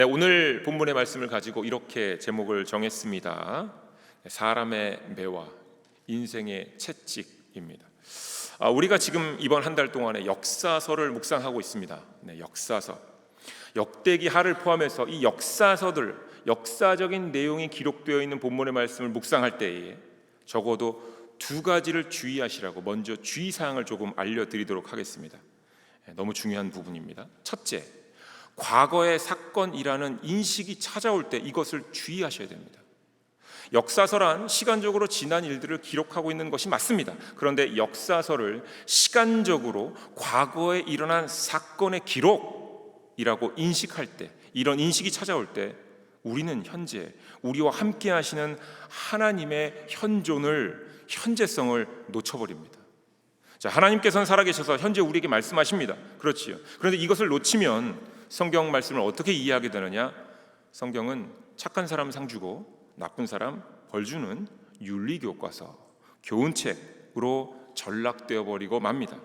네, 오늘 본문의 말씀을 가지고 이렇게 제목을 정했습니다. 사람의 매와 인생의 채찍입니다. 우리가 지금 이번 한 달 동안에 역사서를 묵상하고 있습니다. 역사서, 역대기하를 포함해서 이 역사서들, 역사적인 내용이 기록되어 있는 본문의 말씀을 묵상할 때에 적어도 두 가지를 주의하시라고 먼저 주의사항을 조금 알려드리도록 하겠습니다. 너무 중요한 부분입니다. 첫째, 과거의 사건이라는 인식이 찾아올 때 이것을 주의하셔야 됩니다. 역사서란 시간적으로 지난 일들을 기록하고 있는 것이 맞습니다. 그런데 역사서를 시간적으로 과거에 일어난 사건의 기록이라고 인식할 때, 이런 인식이 찾아올 때 우리는 현재 우리와 함께 하시는 하나님의 현재성을 놓쳐버립니다. 자, 하나님께서는 살아계셔서 현재 우리에게 말씀하십니다. 그렇지요. 그런데 이것을 놓치면 성경 말씀을 어떻게 이해하게 되느냐? 성경은 착한 사람 상 주고 나쁜 사람 벌 주는 윤리교과서, 교훈책으로 전락되어 버리고 맙니다.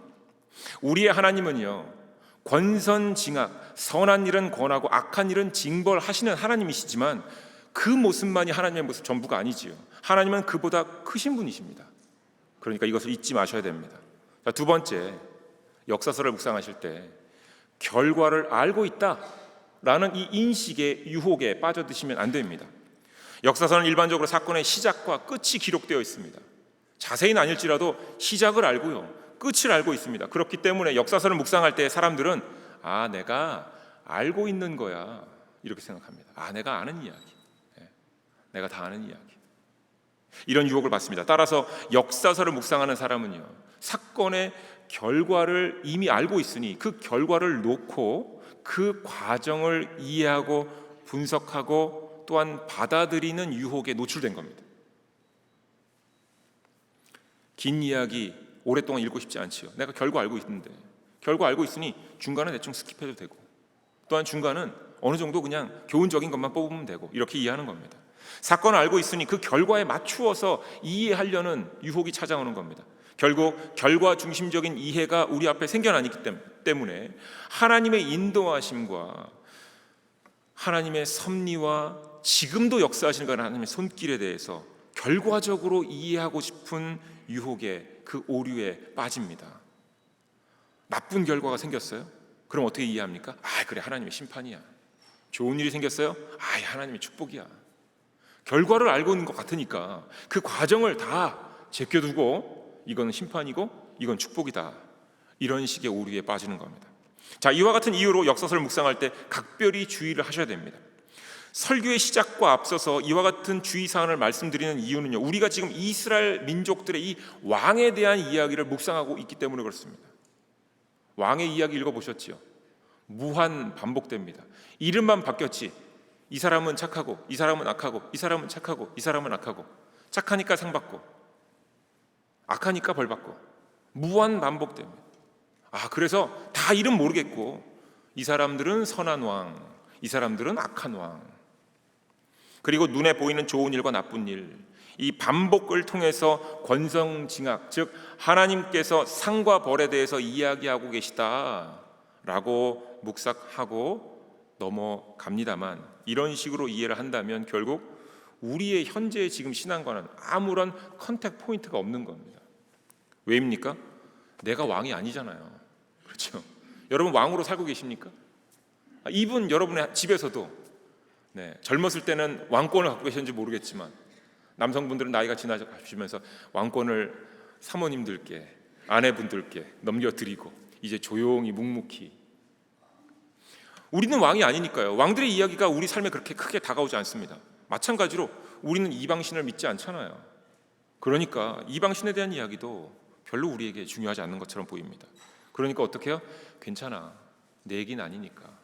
우리의 하나님은요, 권선징악, 선한 일은 권하고 악한 일은 징벌하시는 하나님이시지만 그 모습만이 하나님의 모습 전부가 아니지요. 하나님은 그보다 크신 분이십니다. 그러니까 이것을 잊지 마셔야 됩니다. 자, 두 번째, 역사서를 묵상하실 때 결과를 알고 있다라는 이 인식의 유혹에 빠져드시면 안 됩니다. 역사서는 일반적으로 사건의 시작과 끝이 기록되어 있습니다. 자세히는 아닐지라도 시작을 알고요, 끝을 알고 있습니다. 그렇기 때문에 역사서를 묵상할 때 사람들은 내가 알고 있는 거야 이렇게 생각합니다. 내가 아는 이야기, 내가 다 아는 이야기, 이런 유혹을 받습니다. 따라서 역사서를 묵상하는 사람은요, 사건의 결과를 이미 알고 있으니 그 결과를 놓고 그 과정을 이해하고 분석하고 또한 받아들이는 유혹에 노출된 겁니다. 긴 이야기 오랫동안 읽고 싶지 않지요. 내가 결과 알고 있는데, 결과 알고 있으니 중간은 대충 스킵해도 되고, 또한 중간은 어느 정도 그냥 교훈적인 것만 뽑으면 되고, 이렇게 이해하는 겁니다. 사건을 알고 있으니 그 결과에 맞추어서 이해하려는 유혹이 찾아오는 겁니다. 결국 결과 중심적인 이해가 우리 앞에 생겨나기 때문에 하나님의 인도하심과 하나님의 섭리와 지금도 역사하시는 하나님의 손길에 대해서 결과적으로 이해하고 싶은 유혹에, 그 오류에 빠집니다. 나쁜 결과가 생겼어요? 그럼 어떻게 이해합니까? 그래, 하나님의 심판이야. 좋은 일이 생겼어요? 하나님의 축복이야. 결과를 알고 있는 것 같으니까 그 과정을 다 제껴두고 이건 심판이고 이건 축복이다, 이런 식의 오류에 빠지는 겁니다. 자, 이와 같은 이유로 역사서를 묵상할 때 각별히 주의를 하셔야 됩니다. 설교의 시작과 앞서서 이와 같은 주의사항을 말씀드리는 이유는요, 우리가 지금 이스라엘 민족들의 이 왕에 대한 이야기를 묵상하고 있기 때문에 그렇습니다. 왕의 이야기 읽어보셨지요? 무한 반복됩니다. 이름만 바뀌었지 이 사람은 착하고 이 사람은 악하고 이 사람은 착하고 이 사람은 악하고, 착하니까 상 받고 악하니까 벌 받고, 무한 반복됩니다. 그래서 다 이름 모르겠고 이 사람들은 선한 왕, 이 사람들은 악한 왕, 그리고 눈에 보이는 좋은 일과 나쁜 일, 이 반복을 통해서 권성징악, 즉 하나님께서 상과 벌에 대해서 이야기하고 계시다라고 묵삭하고 넘어갑니다만, 이런 식으로 이해를 한다면 결국 우리의 현재의 지금 신앙과는 아무런 컨택 포인트가 없는 겁니다. 왜입니까? 내가 왕이 아니잖아요. 그렇죠? 여러분 왕으로 살고 계십니까? 이분 여러분의 집에서도 젊었을 때는 왕권을 갖고 계셨는지 모르겠지만 남성분들은 나이가 지나가시면서 왕권을 사모님들께, 아내분들께 넘겨드리고 이제 조용히 묵묵히. 우리는 왕이 아니니까요. 왕들의 이야기가 우리 삶에 그렇게 크게 다가오지 않습니다. 마찬가지로 우리는 이방신을 믿지 않잖아요. 그러니까 이방신에 대한 이야기도 별로 우리에게 중요하지 않는 것처럼 보입니다. 그러니까 어떻게 해요? 괜찮아, 내 얘기는 아니니까.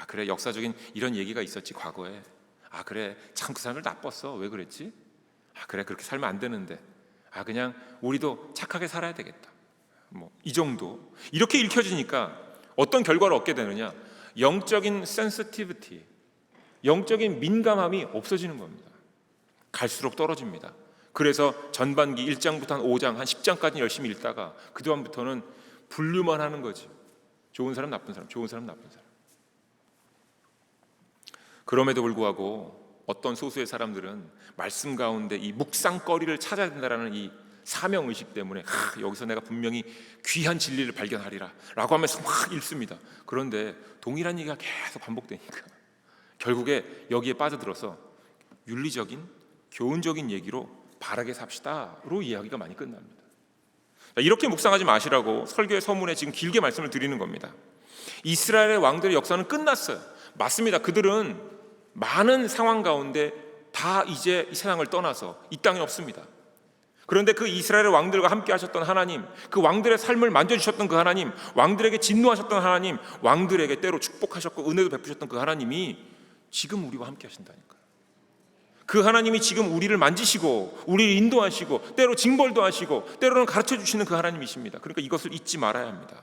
그래, 역사적인 이런 얘기가 있었지 과거에. 그래, 참 그 사람들 나빴어. 왜 그랬지? 그래, 그렇게 살면 안 되는데. 그냥 우리도 착하게 살아야 되겠다. 이 정도. 이렇게 읽혀지니까 어떤 결과를 얻게 되느냐? 영적인 센시티비티, 영적인 민감함이 없어지는 겁니다. 갈수록 떨어집니다. 그래서 전반기 1장부터 한 5장, 한 10장까지 열심히 읽다가 그 다음부터는 분류만 하는 거지. 좋은 사람, 나쁜 사람, 좋은 사람, 나쁜 사람. 그럼에도 불구하고 어떤 소수의 사람들은 말씀 가운데 이 묵상거리를 찾아야 된다라는 이 사명의식 때문에 여기서 내가 분명히 귀한 진리를 발견하리라 라고 하면서 막 읽습니다. 그런데 동일한 얘기가 계속 반복되니까 결국에 여기에 빠져들어서 윤리적인 교훈적인 얘기로 바르게 삽시다로 이야기가 많이 끝납니다. 이렇게 묵상하지 마시라고 설교의 서문에 지금 길게 말씀을 드리는 겁니다. 이스라엘의 왕들의 역사는 끝났어요. 맞습니다. 그들은 많은 상황 가운데 다 이제 이 세상을 떠나서 이 땅에 없습니다. 그런데 그 이스라엘의 왕들과 함께 하셨던 하나님, 그 왕들의 삶을 만져주셨던 그 하나님, 왕들에게 진노하셨던 하나님, 왕들에게 때로 축복하셨고 은혜도 베푸셨던 그 하나님이 지금 우리와 함께 하신다니까요. 그 하나님이 지금 우리를 만지시고 우리를 인도하시고 때로 징벌도 하시고 때로는 가르쳐주시는 그 하나님이십니다. 그러니까 이것을 잊지 말아야 합니다.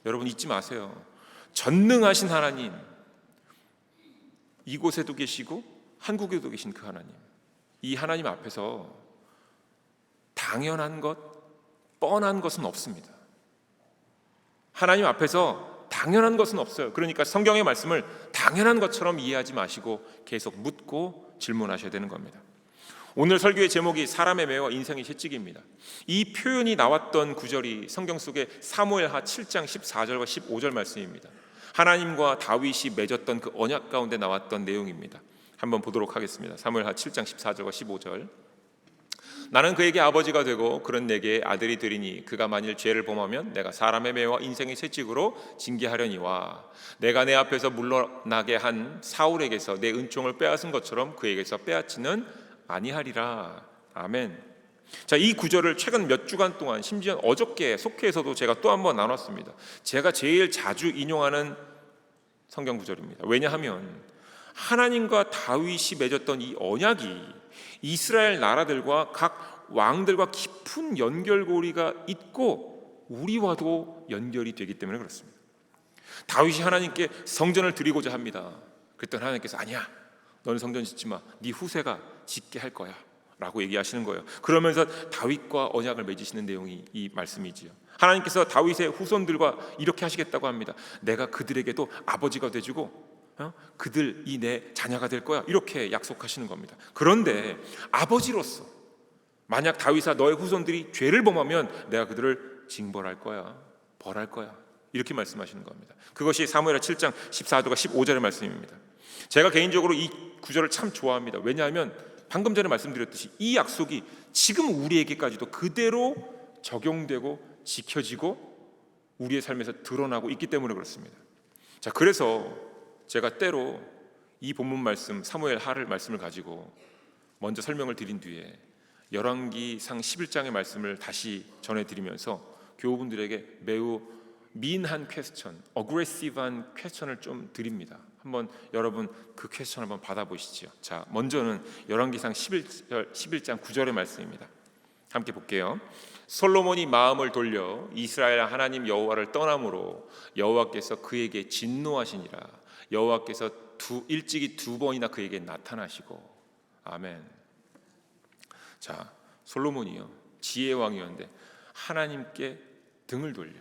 여러분 잊지 마세요. 전능하신 하나님, 이곳에도 계시고 한국에도 계신 그 하나님, 이 하나님 앞에서 당연한 것, 뻔한 것은 없습니다. 하나님 앞에서 당연한 것은 없어요. 그러니까 성경의 말씀을 당연한 것처럼 이해하지 마시고 계속 묻고 질문하셔야 되는 겁니다. 오늘 설교의 제목이 사람의 매와 인생의 채찍입니다. 이 표현이 나왔던 구절이 성경 속의 사무엘하 7장 14절과 15절 말씀입니다. 하나님과 다윗이 맺었던 그 언약 가운데 나왔던 내용입니다. 한번 보도록 하겠습니다. 사무엘하 7장 14절과 15절. 나는 그에게 아버지가 되고 그는 내게 아들이 되리니 그가 만일 죄를 범하면 내가 사람의 매와 인생의 채찍으로 징계하려니와 내가 내 앞에서 물러나게 한 사울에게서 내 은총을 빼앗은 것처럼 그에게서 빼앗지는 아니하리라. 아멘. 자, 이 구절을 최근 몇 주간 동안 심지어 어저께 속회에서도 제가 또 한번 나눴습니다. 제가 제일 자주 인용하는 성경 구절입니다. 왜냐하면 하나님과 다윗이 맺었던 이 언약이 이스라엘 나라들과 각 왕들과 깊은 연결고리가 있고 우리와도 연결이 되기 때문에 그렇습니다. 다윗이 하나님께 성전을 드리고자 합니다. 그랬더니 하나님께서 아니야, 너는 성전 짓지 마, 네 후세가 짓게 할 거야 라고 얘기하시는 거예요. 그러면서 다윗과 언약을 맺으시는 내용이 이 말씀이지요. 하나님께서 다윗의 후손들과 이렇게 하시겠다고 합니다. 내가 그들에게도 아버지가 돼주고 그들이 내 자녀가 될 거야, 이렇게 약속하시는 겁니다. 그런데 아버지로서 만약 다윗아 너의 후손들이 죄를 범하면 내가 그들을 징벌할 거야, 벌할 거야, 이렇게 말씀하시는 겁니다. 그것이 사무엘하 7장 14절과 15절의 말씀입니다. 제가 개인적으로 이 구절을 참 좋아합니다. 왜냐하면 방금 전에 말씀드렸듯이 이 약속이 지금 우리에게까지도 그대로 적용되고 지켜지고 우리의 삶에서 드러나고 있기 때문에 그렇습니다. 자, 그래서 제가 때로 이 본문 말씀 사무엘하를 말씀을 가지고 먼저 설명을 드린 뒤에 열왕기상 11장의 말씀을 다시 전해드리면서 교우분들에게 매우 민한 퀘스천, 어그레시브한 퀘스천을 좀 드립니다. 한번 여러분 그 퀘스천 한번 받아보시죠. 자, 먼저는 열왕기상 11장 9절의 말씀입니다. 함께 볼게요. 솔로몬이 마음을 돌려 이스라엘 하나님 여호와를 떠남으로 여호와께서 그에게 진노하시니라. 여호와께서 일찍이 두 번이나 그에게 나타나시고. 아멘. 자, 솔로몬이요, 지혜의 왕이었는데 하나님께 등을 돌려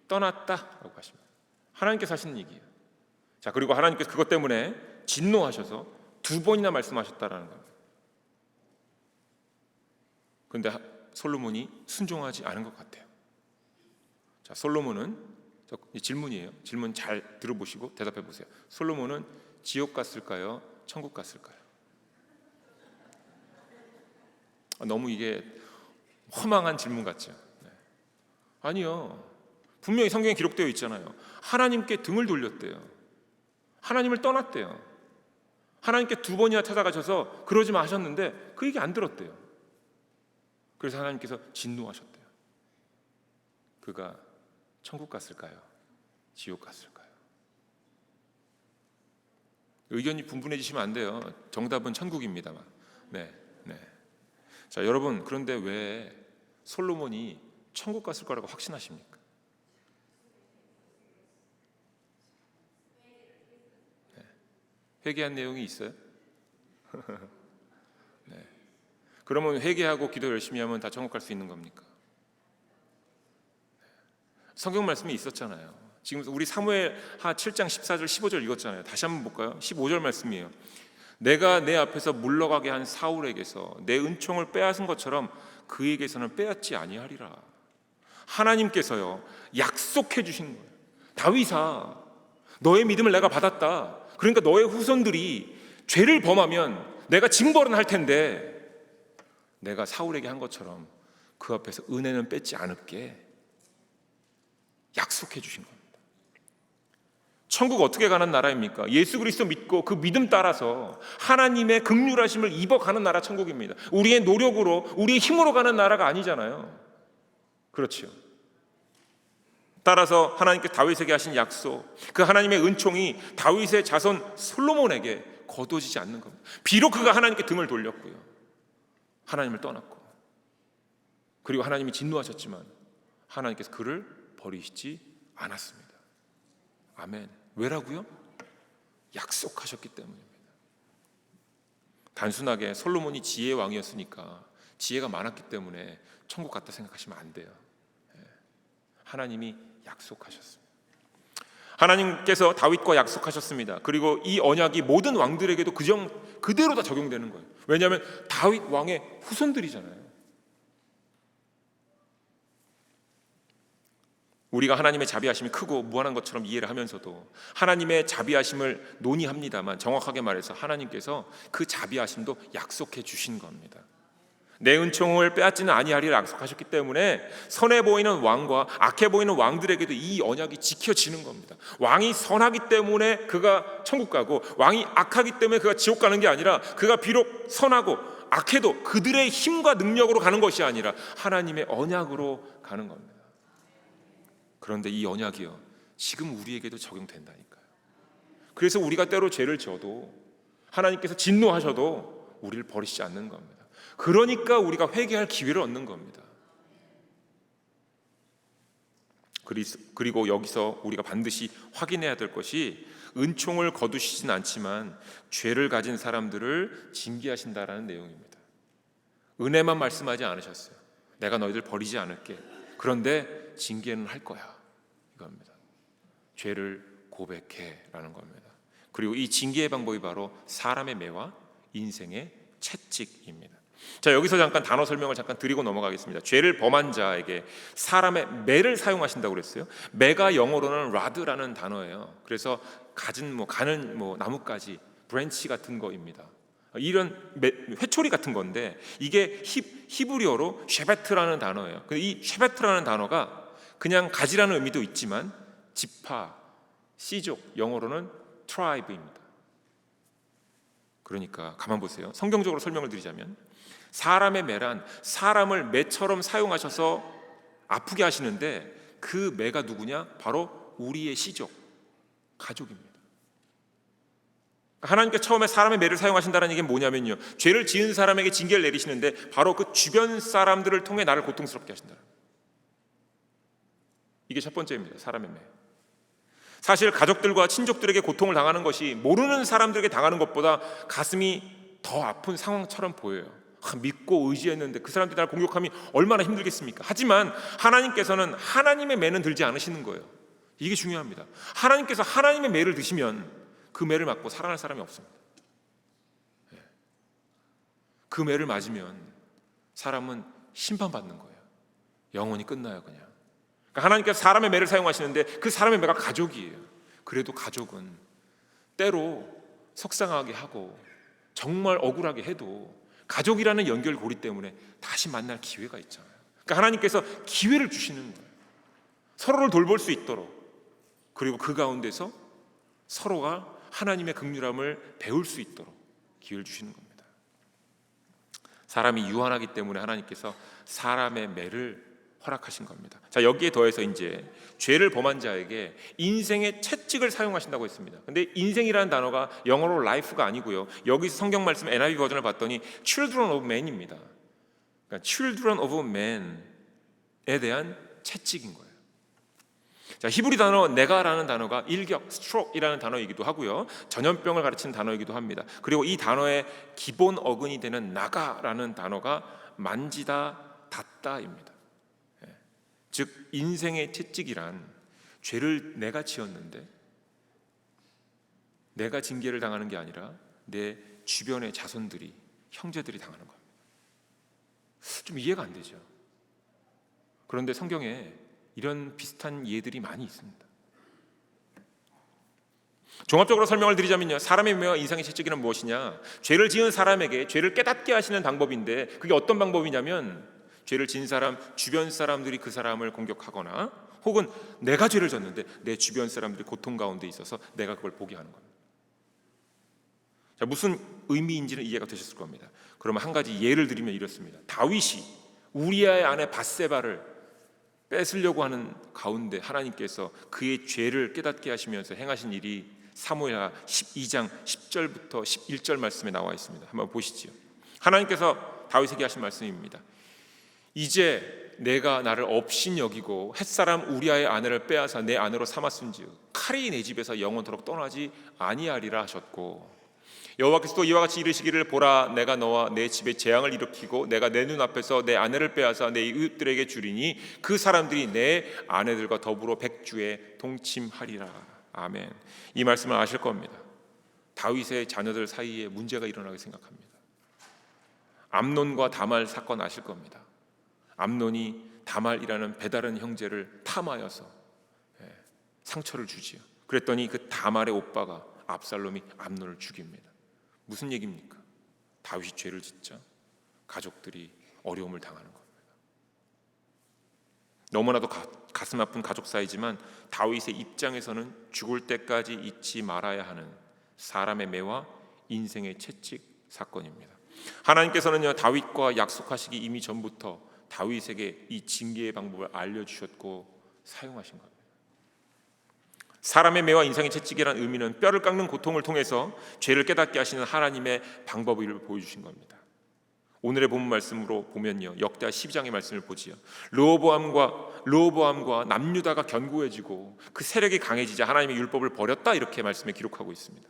떠났다라고 하십니다. 하나님께서 하시는 얘기예요. 자, 그리고 하나님께서 그것 때문에 진노하셔서 두 번이나 말씀하셨다라는 겁니다. 그런데 솔로몬이 순종하지 않은 것 같아요. 자, 솔로몬은 질문이에요. 질문 잘 들어보시고 대답해 보세요. 솔로몬은 지옥 갔을까요? 천국 갔을까요? 너무 이게 허망한 질문 같죠? 네. 아니요. 분명히 성경에 기록되어 있잖아요. 하나님께 등을 돌렸대요. 하나님을 떠났대요. 하나님께 두 번이나 찾아가셔서 그러지 마 하셨는데 그 얘기 안 들었대요. 그래서 하나님께서 진노하셨대요. 그가 천국 갔을까요? 지옥 갔을까요? 의견이 분분해지시면 안 돼요. 정답은 천국입니다만. 네. 자, 여러분, 그런데 왜 솔로몬이 천국 갔을 거라고 확신하십니까? 네. 회개한 내용이 있어요? 네. 그러면 회개하고 기도 열심히 하면 다 천국 갈 수 있는 겁니까? 성경 말씀이 있었잖아요. 지금 우리 사무엘하 7장 14절 15절 읽었잖아요. 다시 한번 볼까요? 15절 말씀이에요. 내가 내 앞에서 물러가게 한 사울에게서 내 은총을 빼앗은 것처럼 그에게서는 빼앗지 아니하리라. 하나님께서요 약속해 주신 거예요. 다윗아, 너의 믿음을 내가 받았다. 그러니까 너의 후손들이 죄를 범하면 내가 징벌은 할 텐데 내가 사울에게 한 것처럼 그 앞에서 은혜는 뺏지 않을게. 약속해 주신 겁니다. 천국 어떻게 가는 나라입니까? 예수 그리스도 믿고 그 믿음 따라서 하나님의 긍휼하심을 입어가는 나라 천국입니다. 우리의 노력으로 우리의 힘으로 가는 나라가 아니잖아요. 그렇죠. 따라서 하나님께 다윗에게 하신 약속, 그 하나님의 은총이 다윗의 자손 솔로몬에게 거두어지지 않는 겁니다. 비록 그가 하나님께 등을 돌렸고요, 하나님을 떠났고, 그리고 하나님이 진노하셨지만 하나님께서 그를 버리시지 않았습니다. 아멘. 왜라고요? 약속하셨기 때문입니다. 단순하게 솔로몬이 지혜의 왕이었으니까, 지혜가 많았기 때문에 천국 갔다 생각하시면 안 돼요. 하나님이 약속하셨습니다. 하나님께서 다윗과 약속하셨습니다. 그리고 이 언약이 모든 왕들에게도 그대로 다 적용되는 거예요. 왜냐하면 다윗 왕의 후손들이잖아요. 우리가 하나님의 자비하심이 크고 무한한 것처럼 이해를 하면서도 하나님의 자비하심을 논의합니다만, 정확하게 말해서 하나님께서 그 자비하심도 약속해 주신 겁니다. 내 은총을 빼앗지는 아니하리라 약속하셨기 때문에 선해 보이는 왕과 악해 보이는 왕들에게도 이 언약이 지켜지는 겁니다. 왕이 선하기 때문에 그가 천국 가고, 왕이 악하기 때문에 그가 지옥 가는 게 아니라, 그가 비록 선하고 악해도 그들의 힘과 능력으로 가는 것이 아니라 하나님의 언약으로 가는 겁니다. 그런데 이 언약이요, 지금 우리에게도 적용된다니까요. 그래서 우리가 때로 죄를 지어도 하나님께서 진노하셔도 우리를 버리시지 않는 겁니다. 그러니까 우리가 회개할 기회를 얻는 겁니다. 그리고 여기서 우리가 반드시 확인해야 될 것이, 은총을 거두시진 않지만 죄를 가진 사람들을 징계하신다라는 내용입니다. 은혜만 말씀하지 않으셨어요. 내가 너희들 버리지 않을게. 그런데 징계는 할 거야, 이겁니다. 죄를 고백해라는 겁니다. 그리고 이 징계의 방법이 바로 사람의 매와 인생의 채찍입니다. 자, 여기서 잠깐 단어 설명을 잠깐 드리고 넘어가겠습니다. 죄를 범한 자에게 사람의 매를 사용하신다고 그랬어요. 매가 영어로는 rad라는 단어예요. 그래서 가는 나뭇가지, 브랜치 같은 거입니다. 이런 회초리 같은 건데, 이게 히브리어로 쉐베트라는 단어예요. 이 쉐베트라는 단어가 그냥 가지라는 의미도 있지만 지파, 씨족, 영어로는 tribe입니다. 그러니까 가만 보세요. 성경적으로 설명을 드리자면, 사람의 매란 사람을 매처럼 사용하셔서 아프게 하시는데, 그 매가 누구냐? 바로 우리의 씨족, 가족입니다. 하나님께 처음에 사람의 매를 사용하신다는 얘기는 뭐냐면요, 죄를 지은 사람에게 징계를 내리시는데 바로 그 주변 사람들을 통해 나를 고통스럽게 하신다. 이게 첫 번째입니다. 사람의 매. 사실 가족들과 친족들에게 고통을 당하는 것이 모르는 사람들에게 당하는 것보다 가슴이 더 아픈 상황처럼 보여요. 믿고 의지했는데 그 사람들이 나를 공격하면 얼마나 힘들겠습니까? 하지만 하나님께서는 하나님의 매는 들지 않으시는 거예요. 이게 중요합니다. 하나님께서 하나님의 매를 드시면 그 매를 맞고 살아날 사람이 없습니다. 그 매를 맞으면 사람은 심판받는 거예요. 영원히 끝나요, 그냥. 그러니까 하나님께서 사람의 매를 사용하시는데 그 사람의 매가 가족이에요. 그래도 가족은 때로 속상하게 하고 정말 억울하게 해도 가족이라는 연결고리 때문에 다시 만날 기회가 있잖아요. 그러니까 하나님께서 기회를 주시는 거예요. 서로를 돌볼 수 있도록. 그리고 그 가운데서 서로가 하나님의 긍휼함을 배울 수 있도록 기회를 주시는 겁니다. 사람이 유한하기 때문에 하나님께서 사람의 매를 허락하신 겁니다. 자, 여기에 더해서 이제 죄를 범한 자에게 인생의 채찍을 사용하신다고 했습니다. 근데 인생이라는 단어가 영어로 life가 아니고요, 여기 성경 말씀 NIV 버전을 봤더니 children of men입니다. 그러니까 children of men에 대한 채찍인 거예요. 자, 히브리 단어 네가라는 단어가 일격, stroke이라는 단어이기도 하고요, 전염병을 가르치는 단어이기도 합니다. 그리고 이 단어의 기본 어근이 되는 나가라는 단어가 만지다, 닿다입니다. 즉 인생의 채찍이란 죄를 내가 지었는데 내가 징계를 당하는 게 아니라 내 주변의 자손들이, 형제들이 당하는 겁니다. 좀 이해가 안 되죠. 그런데 성경에 이런 비슷한 예들이 많이 있습니다. 종합적으로 설명을 드리자면요, 사람의 매와 인상의 채찍이란 무엇이냐? 죄를 지은 사람에게 죄를 깨닫게 하시는 방법인데, 그게 어떤 방법이냐면 죄를 지은 사람 주변 사람들이 그 사람을 공격하거나, 혹은 내가 죄를 졌는데 내 주변 사람들이 고통 가운데 있어서 내가 그걸 보게 하는 겁니다. 자, 무슨 의미인지는 이해가 되셨을 겁니다. 그러면 한 가지 예를 드리면 이렇습니다. 다윗이 우리아의 아내 밧세바를 뺏으려고 하는 가운데 하나님께서 그의 죄를 깨닫게 하시면서 행하신 일이 사무엘하 12장 10절부터 11절 말씀에 나와 있습니다. 한번 보시죠. 하나님께서 다윗에게 하신 말씀입니다. 이제 내가 나를 업신 여기고 햇사람 우리아의 아내를 빼앗아 내 아내로 삼았은즉 칼이 내 집에서 영원토록 떠나지 아니하리라 하셨고, 여호와께서 또 이와 같이 이르시기를, 보라, 내가 너와 내 집에 재앙을 일으키고 내가 내 눈앞에서 내 아내를 빼앗아 내 이웃들에게 주리니 그 사람들이 내 아내들과 더불어 백주에 동침하리라. 아멘. 이 말씀을 아실 겁니다. 다윗의 자녀들 사이에 문제가 일어나게 생각합니다. 암논과 다말 사건 아실 겁니다. 암논이 다말이라는 배다른 형제를 탐하여서 상처를 주지요. 그랬더니 그 다말의 오빠가 압살롬이 암논을 죽입니다. 무슨 얘기입니까? 다윗이 죄를 짓자 가족들이 어려움을 당하는 겁니다. 너무나도 가슴 아픈 가족 사이지만 다윗의 입장에서는 죽을 때까지 잊지 말아야 하는 사람의 매와 인생의 채찍 사건입니다. 하나님께서는요, 다윗과 약속하시기 이미 전부터 다윗에게 이 징계의 방법을 알려주셨고 사용하신 겁니다. 사람의 매와 인생의 채찍이라는 의미는 뼈를 깎는 고통을 통해서 죄를 깨닫게 하시는 하나님의 방법을 보여주신 겁니다. 오늘의 본문 말씀으로 보면요, 역대하 12장의 말씀을 보지요. 르호보암과 남유다가 견고해지고 그 세력이 강해지자 하나님의 율법을 버렸다, 이렇게 말씀에 기록하고 있습니다.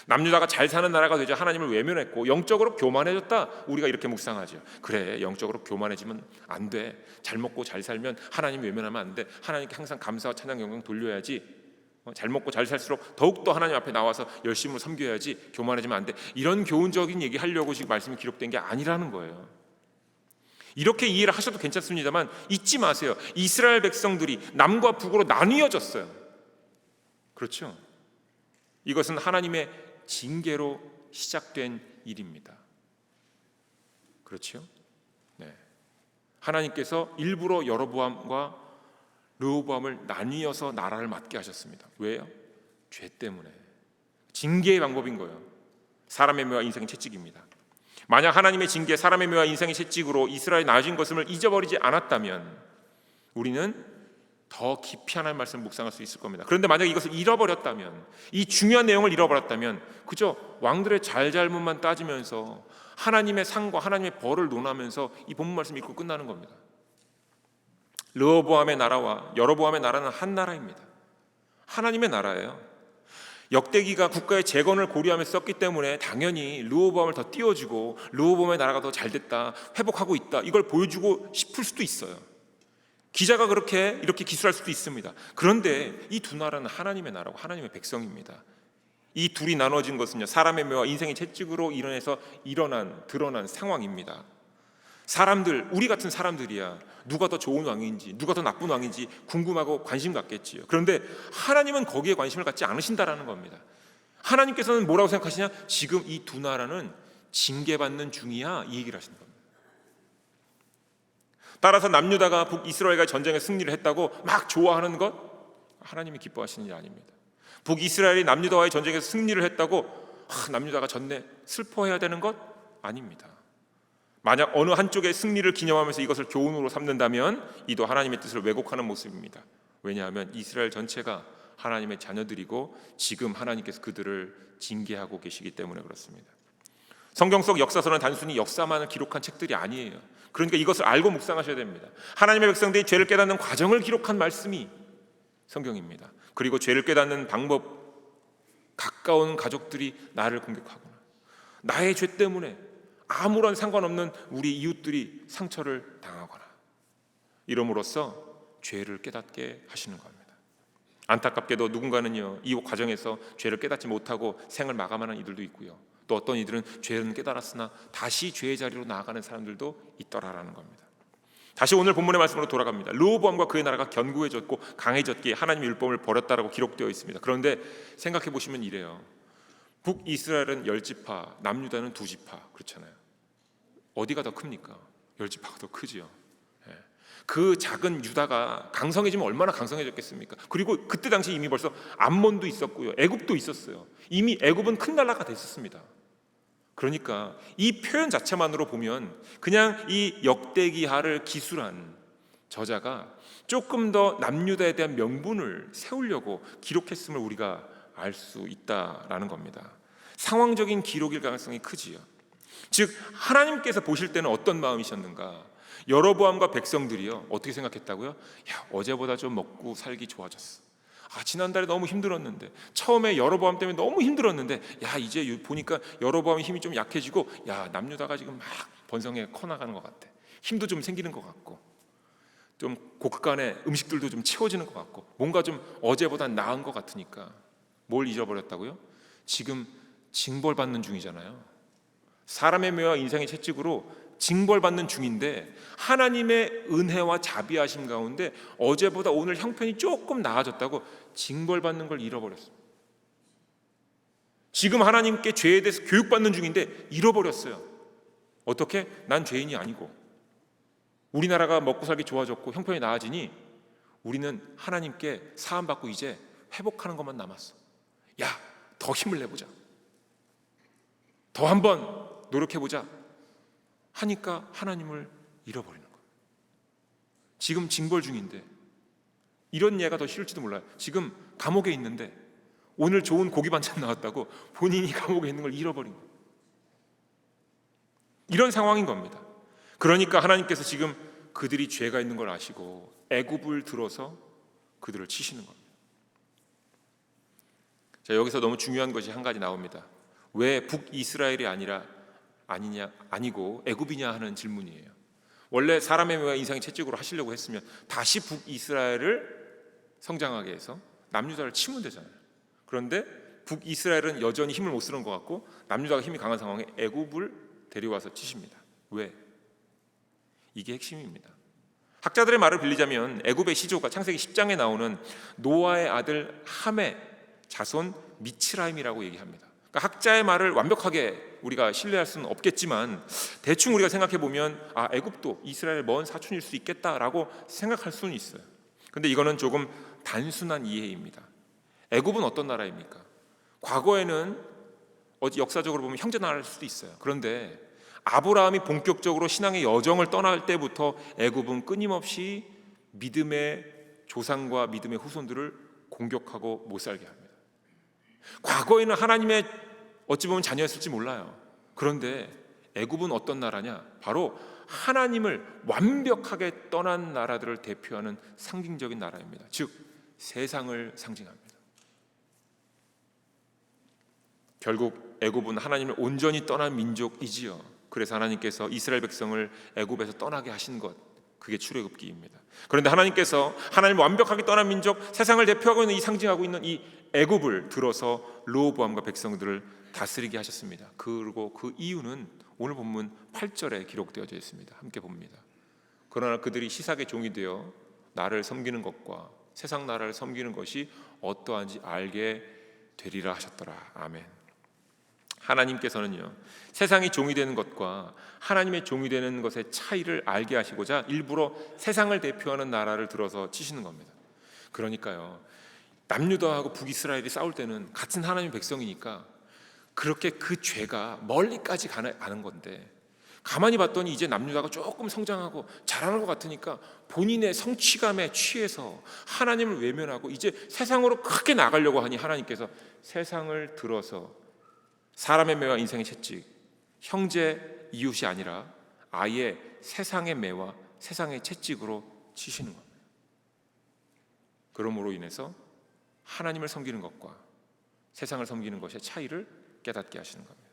남유다가 잘 사는 나라가 되자 하나님을 외면했고 영적으로 교만해졌다, 우리가 이렇게 묵상하죠. 그래, 영적으로 교만해지면 안 돼. 잘 먹고 잘 살면 하나님 외면하면 안 돼. 하나님께 항상 감사와 찬양 영광 돌려야지. 잘 먹고 잘 살수록 더욱더 하나님 앞에 나와서 열심으로 섬겨야지. 교만해지면 안 돼. 이런 교훈적인 얘기 하려고 지금 말씀이 기록된 게 아니라는 거예요. 이렇게 이해를 하셔도 괜찮습니다만 잊지 마세요. 이스라엘 백성들이 남과 북으로 나뉘어졌어요. 그렇죠? 이것은 하나님의 징계로 시작된 일입니다. 그렇죠? 네. 하나님께서 일부러 여로보암과 르호보암을 나뉘어서 나라를 맡게 하셨습니다. 왜요? 죄 때문에. 징계의 방법인 거예요. 사람의 매와 인생의 채찍입니다. 만약 하나님의 징계, 사람의 매와 인생의 채찍으로 이스라엘이 나아진 것을 잊어버리지 않았다면 우리는 더 깊이 하나님의 말씀을 묵상할 수 있을 겁니다. 그런데 만약 이것을 잃어버렸다면, 이 중요한 내용을 잃어버렸다면 그저 왕들의 잘잘못만 따지면서 하나님의 상과 하나님의 벌을 논하면서 이 본문 말씀 읽고 끝나는 겁니다. 르호보암의 나라와 여로보암의 나라는 한 나라입니다. 하나님의 나라예요. 역대기가 국가의 재건을 고려하면서 썼기 때문에 당연히 르호보암을 더 띄워주고 르호보암의 나라가 더 잘됐다, 회복하고 있다, 이걸 보여주고 싶을 수도 있어요. 기자가 이렇게 기술할 수도 있습니다. 그런데 이 두 나라는 하나님의 나라고 하나님의 백성입니다. 이 둘이 나눠진 것은요, 사람의 매와 인생의 채찍으로 인해서 드러난 상황입니다. 사람들, 우리 같은 사람들이야 누가 더 좋은 왕인지 누가 더 나쁜 왕인지 궁금하고 관심 갖겠지요. 그런데 하나님은 거기에 관심을 갖지 않으신다라는 겁니다. 하나님께서는 뭐라고 생각하시냐? 지금 이 두 나라는 징계받는 중이야, 이 얘기를 하시는 겁니다. 따라서 남유다가 북이스라엘과의 전쟁에 승리를 했다고 막 좋아하는 것, 하나님이 기뻐하시는 일 아닙니다. 북이스라엘이 남유다와의 전쟁에서 승리를 했다고 남유다가 졌네, 슬퍼해야 되는 것 아닙니다. 만약 어느 한쪽의 승리를 기념하면서 이것을 교훈으로 삼는다면 이도 하나님의 뜻을 왜곡하는 모습입니다. 왜냐하면 이스라엘 전체가 하나님의 자녀들이고 지금 하나님께서 그들을 징계하고 계시기 때문에 그렇습니다. 성경 속 역사서는 단순히 역사만을 기록한 책들이 아니에요. 그러니까 이것을 알고 묵상하셔야 됩니다. 하나님의 백성들이 죄를 깨닫는 과정을 기록한 말씀이 성경입니다. 그리고 죄를 깨닫는 방법, 가까운 가족들이 나를 공격하거나 나의 죄 때문에 아무런 상관없는 우리 이웃들이 상처를 당하거나 이름으로써 죄를 깨닫게 하시는 겁니다. 안타깝게도 누군가는요, 이 과정에서 죄를 깨닫지 못하고 생을 마감하는 이들도 있고요, 또 어떤 이들은 죄는 깨달았으나 다시 죄의 자리로 나아가는 사람들도 있더라라는 겁니다. 다시 오늘 본문의 말씀으로 돌아갑니다. 르호보암과 그의 나라가 견고해졌고 강해졌기에 하나님의 율법을 버렸다라고 기록되어 있습니다. 그런데 생각해 보시면 이래요. 북이스라엘은 10지파, 남유다는 2지파, 그렇잖아요. 어디가 더 큽니까? 10지파가 더 크지요. 그 작은 유다가 강성해지면 얼마나 강성해졌겠습니까? 그리고 그때 당시 이미 벌써 암몬도 있었고요, 애굽도 있었어요. 이미 애굽은 큰 나라가 됐었습니다. 그러니까 이 표현 자체만으로 보면 그냥 이 역대기하를 기술한 저자가 조금 더 남유다에 대한 명분을 세우려고 기록했음을 우리가 알 수 있다라는 겁니다. 상황적인 기록일 가능성이 크지요. 즉 하나님께서 보실 때는 어떤 마음이셨는가? 여로보암과 백성들이요, 어떻게 생각했다고요? 야, 어제보다 좀 먹고 살기 좋아졌어. 지난달에 너무 힘들었는데, 처음에 여로보암 때문에 너무 힘들었는데, 야, 이제 보니까 여로보암 힘이 좀 약해지고, 야, 남유다가 지금 막 번성해 커나가는 것 같아. 힘도 좀 생기는 것 같고, 좀 고급간의 음식들도 좀 채워지는 것 같고, 뭔가 좀 어제보다 나은 것 같으니까 뭘 잊어버렸다고요? 지금 징벌받는 중이잖아요. 사람의 매와 인생의 채찍으로 징벌받는 중인데, 하나님의 은혜와 자비하심 가운데 어제보다 오늘 형편이 조금 나아졌다고 징벌받는 걸 잃어버렸어요. 지금 하나님께 죄에 대해서 교육받는 중인데 잃어버렸어요. 어떻게? 난 죄인이 아니고, 우리나라가 먹고 살기 좋아졌고 형편이 나아지니 우리는 하나님께 사함받고 이제 회복하는 것만 남았어. 야, 더 힘을 내보자, 더 한번 노력해보자 하니까 하나님을 잃어버리는 거예요. 지금 징벌 중인데, 이런 예가 더 싫을지도 몰라요. 지금 감옥에 있는데 오늘 좋은 고기 반찬 나왔다고 본인이 감옥에 있는 걸 잃어버린 거예요. 이런 상황인 겁니다. 그러니까 하나님께서 지금 그들이 죄가 있는 걸 아시고 애굽을 들어서 그들을 치시는 겁니다. 자, 여기서 너무 중요한 것이 한 가지 나옵니다. 왜 북이스라엘이 아니고 애굽이냐 하는 질문이에요. 원래 사람의 매와 인생의 채찍으로 하시려고 했으면 다시 북이스라엘을 성장하게 해서 남유다를 치면 되잖아요. 그런데 북이스라엘은 여전히 힘을 못 쓰는 것 같고 남유다가 힘이 강한 상황에 애굽을 데려와서 치십니다. 왜? 이게 핵심입니다. 학자들의 말을 빌리자면 애굽의 시조가 창세기 10장에 나오는 노아의 아들 함의 자손 미츠라임이라고 얘기합니다. 그러니까 학자의 말을 완벽하게 우리가 신뢰할 수는 없겠지만 대충 우리가 생각해 보면 애굽도 이스라엘의 먼 사촌일 수 있겠다라고 생각할 수는 있어요. 근데 이거는 조금 단순한 이해입니다. 애굽은 어떤 나라입니까? 과거에는 역사적으로 보면 형제 나라일 수도 있어요. 그런데 아브라함이 본격적으로 신앙의 여정을 떠날 때부터 애굽은 끊임없이 믿음의 조상과 믿음의 후손들을 공격하고 못 살게 합니다. 과거에는 하나님의 어찌 보면 자녀였을지 몰라요. 그런데 애굽은 어떤 나라냐? 바로 하나님을 완벽하게 떠난 나라들을 대표하는 상징적인 나라입니다. 즉 세상을 상징합니다. 결국 애굽은 하나님을 온전히 떠난 민족이지요. 그래서 하나님께서 이스라엘 백성을 애굽에서 떠나게 하신 것, 그게 출애굽기입니다. 그런데 하나님께서 하나님을 완벽하게 떠난 민족, 세상을 대표하고 있는 이 상징하고 있는 이 애굽을 들어서 르호보암과 백성들을 다스리게 하셨습니다. 그리고 그 이유는 오늘 본문 8절에 기록되어져 있습니다. 함께 봅니다. 그러나 그들이 시삭의 종이 되어 나를 섬기는 것과 세상 나라를 섬기는 것이 어떠한지 알게 되리라 하셨더라. 아멘. 하나님께서는요, 세상이 종이 되는 것과 하나님의 종이 되는 것의 차이를 알게 하시고자 일부러 세상을 대표하는 나라를 들어서 치시는 겁니다. 그러니까요, 남유다하고 북이스라엘이 싸울 때는 같은 하나님의 백성이니까 그렇게 그 죄가 멀리까지 가는 건데, 가만히 봤더니 이제 남유다가 조금 성장하고 잘하는 것 같으니까 본인의 성취감에 취해서 하나님을 외면하고 이제 세상으로 크게 나가려고 하니 하나님께서 세상을 들어서 사람의 매와 인생의 채찍, 형제 이웃이 아니라 아예 세상의 매와 세상의 채찍으로 치시는 겁니다. 그러므로 인해서 하나님을 섬기는 것과 세상을 섬기는 것의 차이를 깨닫게 하시는 겁니다.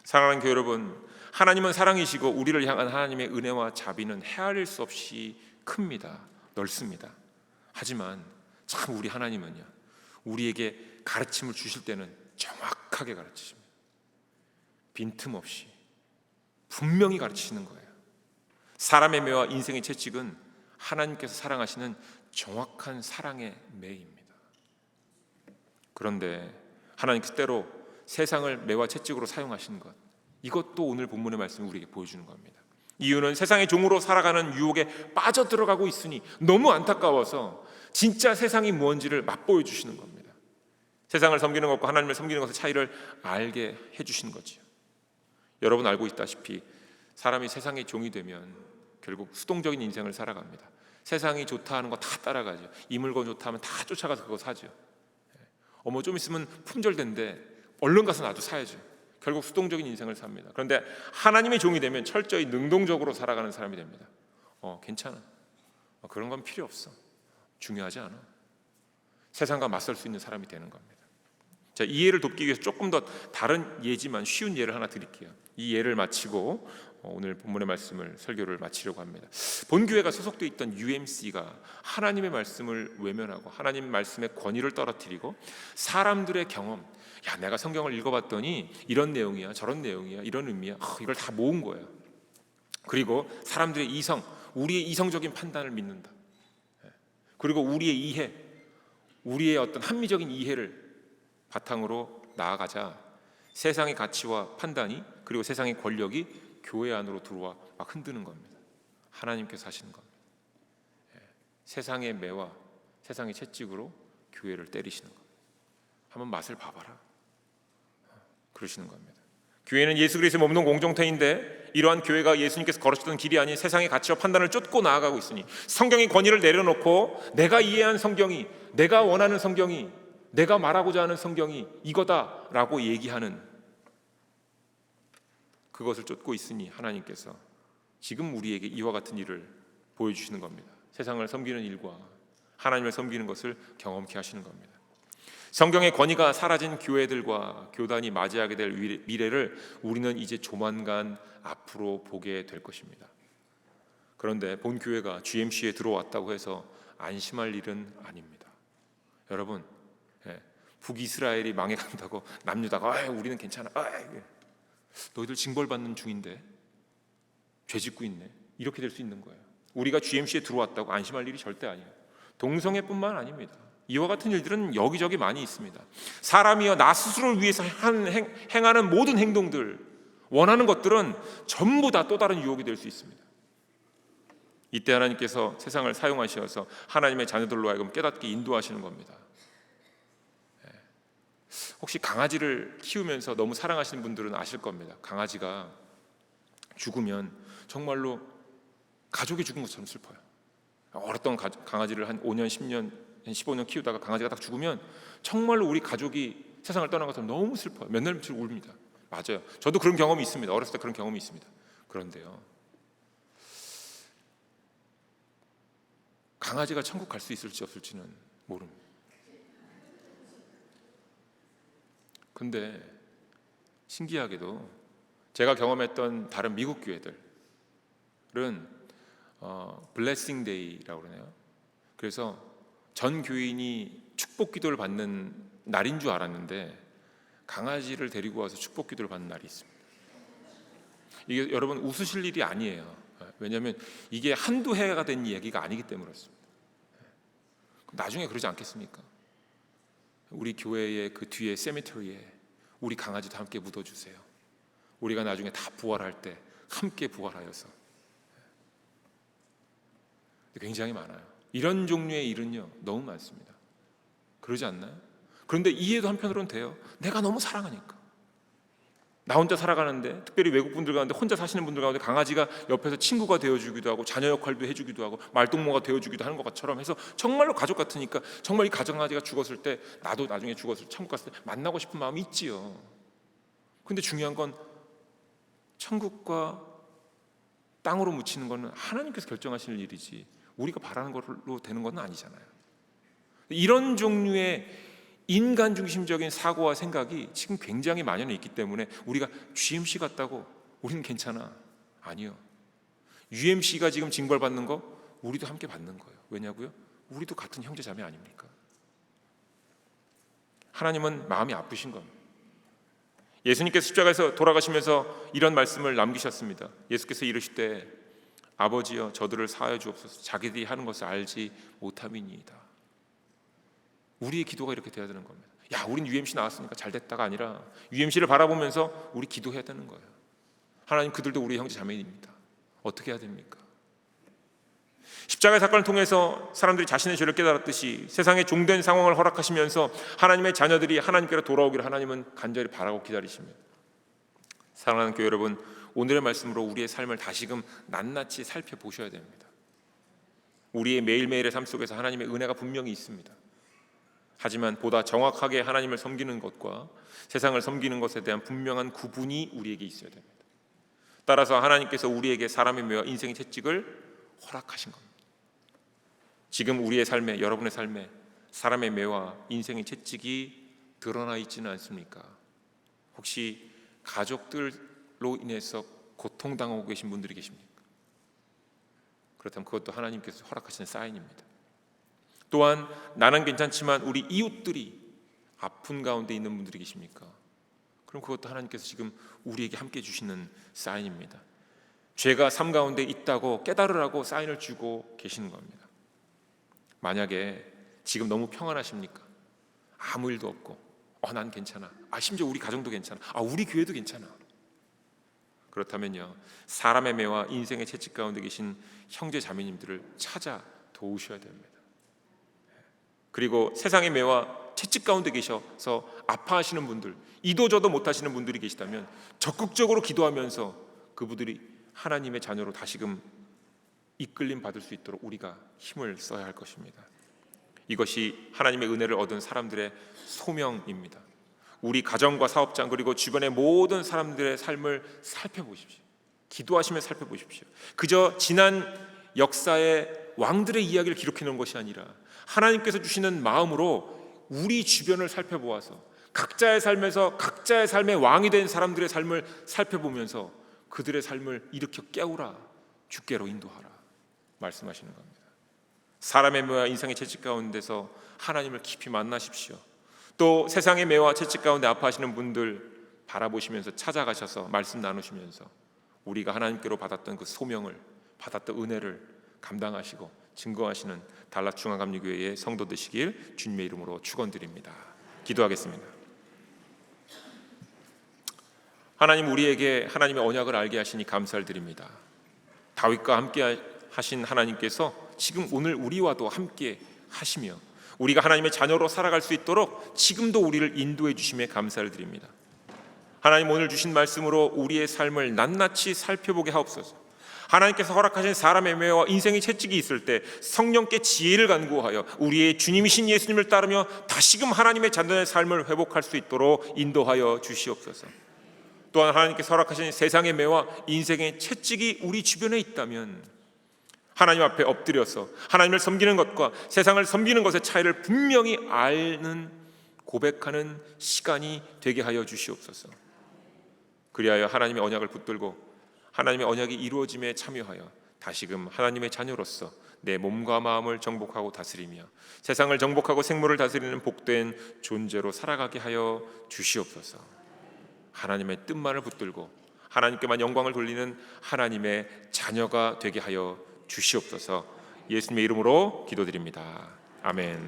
사랑하는 교회 여러분, 하나님은 사랑이시고 우리를 향한 하나님의 은혜와 자비는 헤아릴 수 없이 큽니다. 넓습니다. 하지만 참 우리 하나님은요, 우리에게 가르침을 주실 때는 정확하게 가르치십니다. 빈틈없이 분명히 가르치시는 거예요. 사람의 매와 인생의 채찍은 하나님께서 사랑하시는 정확한 사랑의 매입니다. 그런데 하나님께서 때로 세상을 매와 채찍으로 사용하시는 것, 이것도 오늘 본문의 말씀이 우리에게 보여주는 겁니다. 이유는 세상의 종으로 살아가는 유혹에 빠져들어가고 있으니 너무 안타까워서 진짜 세상이 무엇인지를 맛보여 주시는 겁니다. 세상을 섬기는 것과 하나님을 섬기는 것의 차이를 알게 해주시는 거지요. 여러분 알고 있다시피 사람이 세상의 종이 되면 결국 수동적인 인생을 살아갑니다. 세상이 좋다 하는 거 다 따라가죠. 이 물건 좋다 하면 다 쫓아가서 그거 사죠. 어머 좀 있으면 품절된대, 얼른 가서 나도 사야죠. 결국 수동적인 인생을 삽니다. 그런데 하나님의 종이 되면 철저히 능동적으로 살아가는 사람이 됩니다. 괜찮아. 그런 건 필요 없어. 중요하지 않아. 세상과 맞설 수 있는 사람이 되는 겁니다. 자, 이 예를 돕기 위해서 조금 더 다른 예지만 쉬운 예를 하나 드릴게요. 이 예를 마치고 오늘 본문의 말씀을 설교를 마치려고 합니다. 본교회가 소속되어 있던 UMC가 하나님의 말씀을 외면하고 하나님 말씀의 권위를 떨어뜨리고 사람들의 경험, 야 내가 성경을 읽어봤더니 이런 내용이야 저런 내용이야 이런 의미야, 이걸 다 모은 거예요. 그리고 사람들의 이성, 우리의 이성적인 판단을 믿는다. 그리고 우리의 이해, 우리의 어떤 합리적인 이해를 바탕으로 나아가자 세상의 가치와 판단이 그리고 세상의 권력이 교회 안으로 들어와 막 흔드는 겁니다. 하나님께서 하시는 겁니다. 세상의 매와 세상의 채찍으로 교회를 때리시는 겁니다. 한번 맛을 봐봐라. 그러시는 겁니다. 교회는 예수 그리스도의 몸동 공동체인데 이러한 교회가 예수님께서 걸으셨던 길이 아닌 세상의 가치와 판단을 쫓고 나아가고 있으니 성경의 권위를 내려놓고 내가 이해한 성경이, 내가 원하는 성경이, 내가 말하고자 하는 성경이 이거다라고 얘기하는 그것을 쫓고 있으니 하나님께서 지금 우리에게 이와 같은 일을 보여주시는 겁니다. 세상을 섬기는 일과 하나님을 섬기는 것을 경험케 하시는 겁니다. 성경의 권위가 사라진 교회들과 교단이 맞이하게 될 미래를 우리는 이제 조만간 앞으로 보게 될 것입니다. 그런데 본 교회가 GMC에 들어왔다고 해서 안심할 일은 아닙니다. 여러분, 북이스라엘이 망해간다고 남유다가 우리는 괜찮아, 너희들 징벌받는 중인데 죄 짓고 있네, 이렇게 될 수 있는 거예요. 우리가 GMC에 들어왔다고 안심할 일이 절대 아니에요. 동성애뿐만 아닙니다. 이와 같은 일들은 여기저기 많이 있습니다. 사람이여 나 스스로를 위해서 행하는 모든 행동들, 원하는 것들은 전부 다 또 다른 유혹이 될 수 있습니다. 이때 하나님께서 세상을 사용하셔서 하나님의 자녀들로 하여금 깨닫게 인도하시는 겁니다. 혹시 강아지를 키우면서 너무 사랑하시는 분들은 아실 겁니다. 강아지가 죽으면 정말로 가족이 죽은 것처럼 슬퍼요. 어렸던 강아지를 한 5년, 10년, 15년 키우다가 강아지가 딱 죽으면 정말로 우리 가족이 세상을 떠난 것처럼 너무 슬퍼요. 몇 날 며칠 울립니다. 맞아요. 저도 그런 경험이 있습니다. 어렸을 때 그런 경험이 있습니다. 그런데요, 강아지가 천국 갈 수 있을지 없을지는 모릅니다. 근데 신기하게도 제가 경험했던 다른 미국 교회들은 블레싱 데이라고 그러네요. 그래서 전 교인이 축복 기도를 받는 날인 줄 알았는데 강아지를 데리고 와서 축복 기도를 받는 날이 있습니다. 이게 여러분 웃으실 일이 아니에요. 왜냐하면 이게 한두 해가 된 얘기가 아니기 때문에 그렇습니다. 나중에 그러지 않겠습니까? 우리 교회의 그 뒤에 세미터리에 우리 강아지도 함께 묻어주세요. 우리가 나중에 다 부활할 때 함께 부활하여서. 굉장히 많아요. 이런 종류의 일은요 너무 많습니다. 그러지 않나요? 그런데 이해도 한편으로는 돼요. 내가 너무 사랑하니까. 나 혼자 살아가는데, 특별히 외국분들 가운데 혼자 사시는 분들 가운데 강아지가 옆에서 친구가 되어주기도 하고 자녀 역할도 해주기도 하고 말동무가 되어주기도 하는 것처럼 해서 정말로 가족 같으니까 정말 이 가정아지가 죽었을 때 나도 나중에 죽었을 때 천국 갔을 때 만나고 싶은 마음이 있지요. 근데 중요한 건 천국과 땅으로 묻히는 것은 하나님께서 결정하시는 일이지 우리가 바라는 걸로 되는 건 아니잖아요. 이런 종류의 인간 중심적인 사고와 생각이 지금 굉장히 만연해 있기 때문에 우리가 GMC 같다고 우리는 괜찮아. 아니요. UMC가 지금 징벌받는 거 우리도 함께 받는 거예요. 왜냐고요? 우리도 같은 형제 자매 아닙니까? 하나님은 마음이 아프신 겁니다. 예수님께서 십자가에서 돌아가시면서 이런 말씀을 남기셨습니다. 예수께서 이르시되 아버지여 저들을 사하여 주옵소서 자기들이 하는 것을 알지 못함이니이다. 우리의 기도가 이렇게 돼야 되는 겁니다. 야, 우린 UMC 나왔으니까 잘 됐다가 아니라 UMC를 바라보면서 우리 기도해야 되는 거예요. 하나님, 그들도 우리의 형제 자매입니다. 어떻게 해야 됩니까? 십자가의 사건을 통해서 사람들이 자신의 죄를 깨달았듯이 세상의 종된 상황을 허락하시면서 하나님의 자녀들이 하나님께로 돌아오기를 하나님은 간절히 바라고 기다리십니다. 사랑하는 교회 여러분, 오늘의 말씀으로 우리의 삶을 다시금 낱낱이 살펴보셔야 됩니다. 우리의 매일매일의 삶 속에서 하나님의 은혜가 분명히 있습니다. 하지만 보다 정확하게 하나님을 섬기는 것과 세상을 섬기는 것에 대한 분명한 구분이 우리에게 있어야 됩니다. 따라서 하나님께서 우리에게 사람의 매와 인생의 채찍을 허락하신 겁니다. 지금 우리의 삶에, 여러분의 삶에 사람의 매와 인생의 채찍이 드러나 있지는 않습니까? 혹시 가족들로 인해서 고통당하고 계신 분들이 계십니까? 그렇다면 그것도 하나님께서 허락하신 사인입니다. 또한 나는 괜찮지만 우리 이웃들이 아픈 가운데 있는 분들이 계십니까? 그럼 그것도 하나님께서 지금 우리에게 함께 주시는 사인입니다. 죄가 삶 가운데 있다고 깨달으라고 사인을 주고 계시는 겁니다. 만약에 지금 너무 평안하십니까? 아무 일도 없고 난 괜찮아, 심지어 우리 가정도 괜찮아, 우리 교회도 괜찮아. 그렇다면요, 사람의 매와 인생의 채찍 가운데 계신 형제 자매님들을 찾아 도우셔야 됩니다. 그리고 세상의 매와 채찍 가운데 계셔서 아파하시는 분들, 이도저도 못하시는 분들이 계시다면 적극적으로 기도하면서 그분들이 하나님의 자녀로 다시금 이끌림 받을 수 있도록 우리가 힘을 써야 할 것입니다. 이것이 하나님의 은혜를 얻은 사람들의 소명입니다. 우리 가정과 사업장 그리고 주변의 모든 사람들의 삶을 살펴보십시오. 기도하시며 살펴보십시오. 그저 지난 역사의 왕들의 이야기를 기록해 놓은 것이 아니라 하나님께서 주시는 마음으로 우리 주변을 살펴보아서 각자의 삶에서 각자의 삶의 왕이 된 사람들의 삶을 살펴보면서 그들의 삶을 일으켜 깨우라, 주께로 인도하라 말씀하시는 겁니다. 사람의 매와 인생의 채찍 가운데서 하나님을 깊이 만나십시오. 또 세상의 매와 채찍 가운데 아파하시는 분들 바라보시면서 찾아가셔서 말씀 나누시면서 우리가 하나님께로 받았던 그 소명을, 받았던 은혜를 감당하시고 증거하시는 달락중앙감리교회의 성도 되시길 주님의 이름으로 축원드립니다. 기도하겠습니다. 하나님, 우리에게 하나님의 언약을 알게 하시니 감사를 드립니다. 다윗과 함께 하신 하나님께서 지금 오늘 우리와도 함께 하시며 우리가 하나님의 자녀로 살아갈 수 있도록 지금도 우리를 인도해 주심에 감사를 드립니다. 하나님, 오늘 주신 말씀으로 우리의 삶을 낱낱이 살펴보게 하옵소서. 하나님께서 허락하신 사람의 매와 인생의 채찍이 있을 때 성령께 지혜를 간구하여 우리의 주님이신 예수님을 따르며 다시금 하나님의 자녀의 삶을 회복할 수 있도록 인도하여 주시옵소서. 또한 하나님께서 허락하신 세상의 매와 인생의 채찍이 우리 주변에 있다면 하나님 앞에 엎드려서 하나님을 섬기는 것과 세상을 섬기는 것의 차이를 분명히 아는 고백하는 시간이 되게 하여 주시옵소서. 그리하여 하나님의 언약을 붙들고 하나님의 언약이 이루어짐에 참여하여 다시금 하나님의 자녀로서 내 몸과 마음을 정복하고 다스리며 세상을 정복하고 생물을 다스리는 복된 존재로 살아가게 하여 주시옵소서. 하나님의 뜻만을 붙들고 하나님께만 영광을 돌리는 하나님의 자녀가 되게 하여 주시옵소서. 예수님의 이름으로 기도드립니다. 아멘.